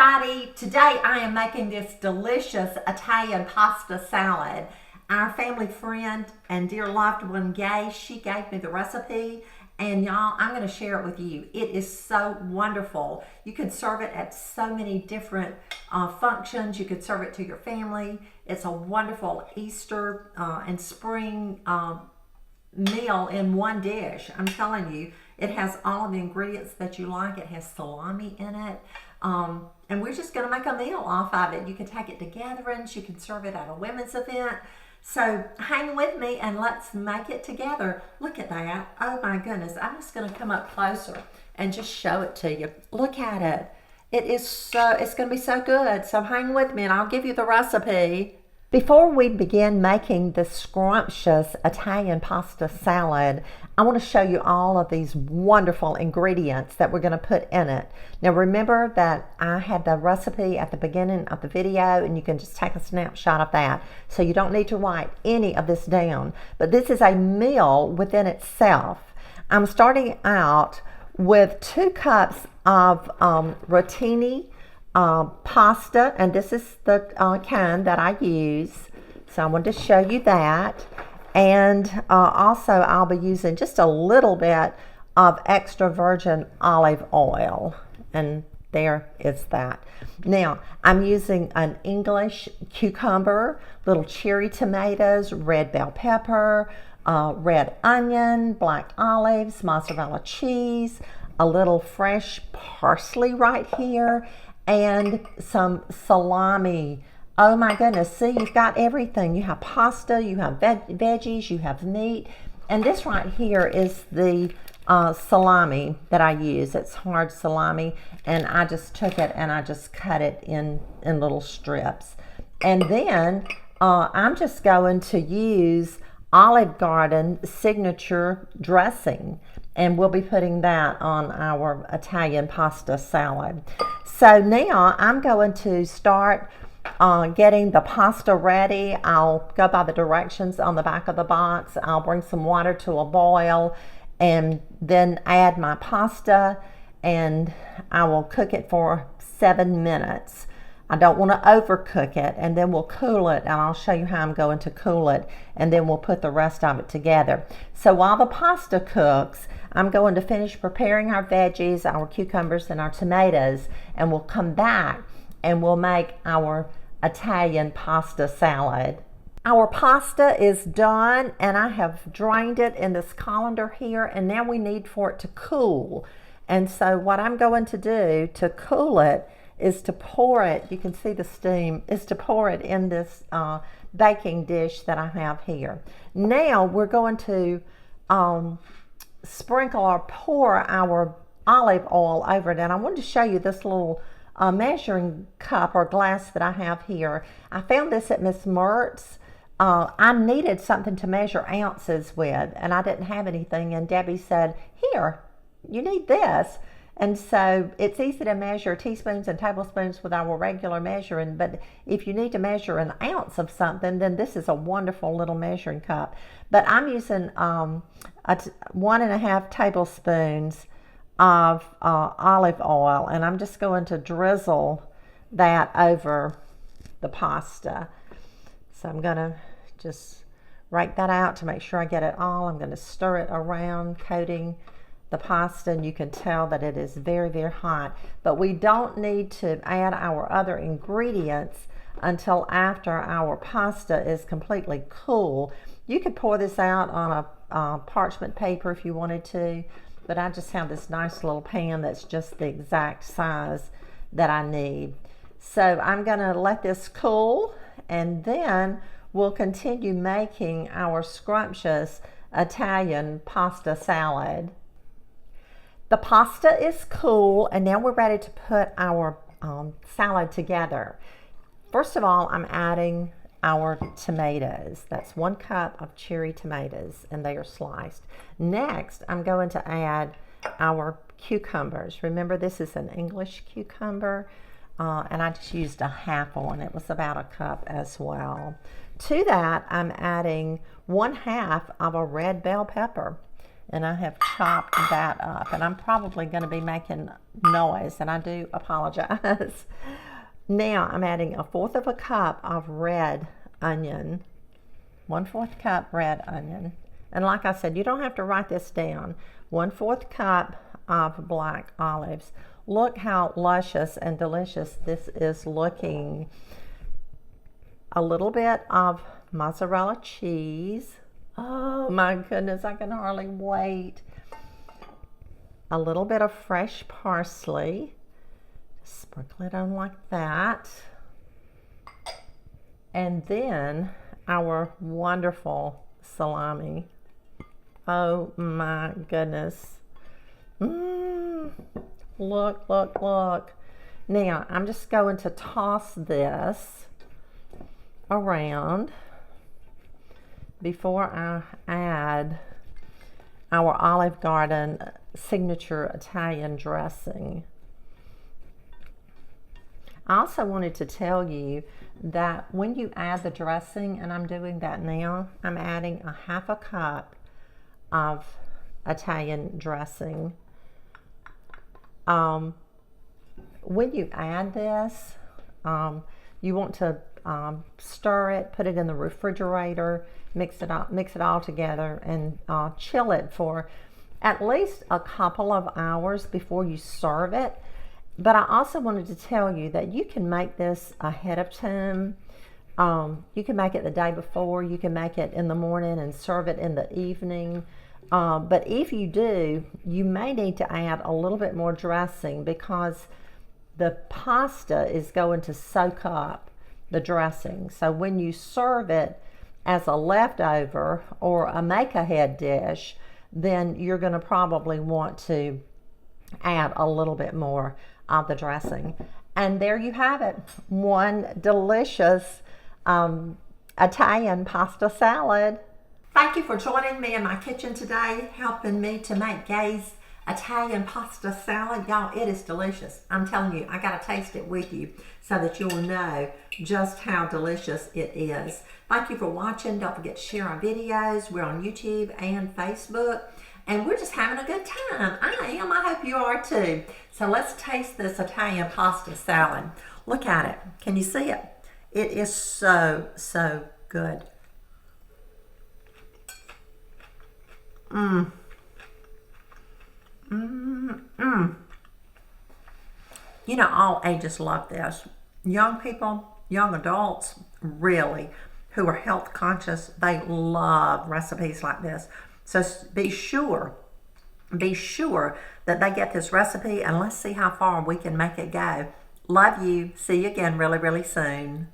everybody. Today I am making this delicious Italian pasta salad. Our family friend and dear loved one, Gay, she gave me the recipe, and y'all, I'm going to share it with you. It is so wonderful. You can serve it at so many different functions. You could serve it to your family. It's a wonderful Easter and spring meal in one dish. I'm telling you, it has all of the ingredients that you like. It has salami in it. And we're just going to make a meal off of it. You can take it to gatherings. You can serve it at a women's event. So hang with me and let's make it together. Look at that. Oh my goodness. I'm just going to come up closer and just show it to you. Look at it. It's going to be so good. So hang with me and I'll give you the recipe. Before we begin making this scrumptious Italian pasta salad, I want to show you all of these wonderful ingredients that we're going to put in it. Now remember that I had the recipe at the beginning of the video, and you can just take a snapshot of that. So you don't need to write any of this down. But this is a meal within itself. I'm starting out with 2 cups of rotini pasta, and this is the kind that I use, so I wanted to show you that. And also I'll be using just a little bit of extra virgin olive oil, and there is that. Now I'm using an English cucumber, little cherry tomatoes, red bell pepper, red onion, black olives, mozzarella cheese, a little fresh parsley right here, and some salami. Oh my goodness, see, you've got everything. You have pasta, you have veggies, you have meat, and this right here is the salami that I use. It's hard salami, and I just took it and I just cut it in little strips. And then I'm just going to use Olive Garden signature dressing, and we'll be putting that on our Italian pasta salad. So now I'm going to start getting the pasta ready. I'll go by the directions on the back of the box. I'll bring some water to a boil and then add my pasta, and I will cook it for 7 minutes. I don't want to overcook it, and then we'll cool it, and I'll show you how I'm going to cool it, and then we'll put the rest of it together. So while the pasta cooks, I'm going to finish preparing our veggies, our cucumbers, and our tomatoes, and we'll come back and we'll make our Italian pasta salad. Our pasta is done, and I have drained it in this colander here, and now we need for it to cool. And so what I'm going to do to cool it is to pour it, you can see the steam, is to pour it in this baking dish that I have here. Now we're going to sprinkle or pour our olive oil over it, and I wanted to show you this little measuring cup or glass that I have here. I found this at Miss Mertz. I needed something to measure ounces with, and I didn't have anything, and Debbie said, here, you need this. And so it's easy to measure teaspoons and tablespoons with our regular measuring, but if you need to measure an ounce of something, then this is a wonderful little measuring cup. But I'm using 1.5 tablespoons of olive oil, and I'm just going to drizzle that over the pasta. So I'm going to just rake that out to make sure I get it all. I'm going to stir it around, coating the pasta, and you can tell that it is very, very hot. But we don't need to add our other ingredients until after our pasta is completely cool. You could pour this out on a parchment paper if you wanted to, but I just have this nice little pan that's just the exact size that I need. So I'm going to let this cool, and then we'll continue making our scrumptious Italian pasta salad. The pasta is cool, and now we're ready to put our salad together. First of all, I'm adding our tomatoes. That's 1 cup of cherry tomatoes, and they are sliced. Next, I'm going to add our cucumbers. Remember, this is an English cucumber, and I just used a half one. It was about 1 cup as well. To that, I'm adding 1/2 of a red bell pepper. and I have chopped that up. And I'm probably going to be making noise, and I do apologize. Now I'm adding 1/4 of a cup of red onion, 1/4 cup red onion. And like I said, you don't have to write this down. 1/4 cup of black olives. Look how luscious and delicious this is looking. A little bit of mozzarella cheese. Oh my goodness, I can hardly wait. A little bit of fresh parsley. Sprinkle it on like that. And then our wonderful salami. Oh my goodness. Look, look, look. Now, I'm just going to toss this around before I add our Olive Garden signature Italian dressing. I also wanted to tell you that when you add the dressing, and I'm doing that now, I'm adding 1/2 cup of Italian dressing. When you add this, you want to stir it, put it in the refrigerator, mix it all together, and chill it for at least a couple of hours before you serve it. But I also wanted to tell you that you can make this ahead of time. You can make it the day before, you can make it in the morning and serve it in the evening. But if you do, you may need to add a little bit more dressing because the pasta is going to soak up the dressing. So when you serve it as a leftover or a make-ahead dish, then you're going to probably want to add a little bit more of the dressing. And there you have it, one delicious Italian pasta salad. Thank you for joining me in my kitchen today, helping me to make Gay's Italian pasta salad. Y'all, it is delicious. I'm telling you, I gotta taste it with you so that you'll know just how delicious it is. Thank you for watching. Don't forget to share our videos. We're on YouTube and Facebook, and we're just having a good time. I am. I hope you are too. So let's taste this Italian pasta salad. Look at it. Can you see it? It is so, so good. You know, all ages love this. Young people, young adults, really, who are health conscious, they love recipes like this. So be sure that they get this recipe, and let's see how far we can make it go. Love you. See you again really, really soon.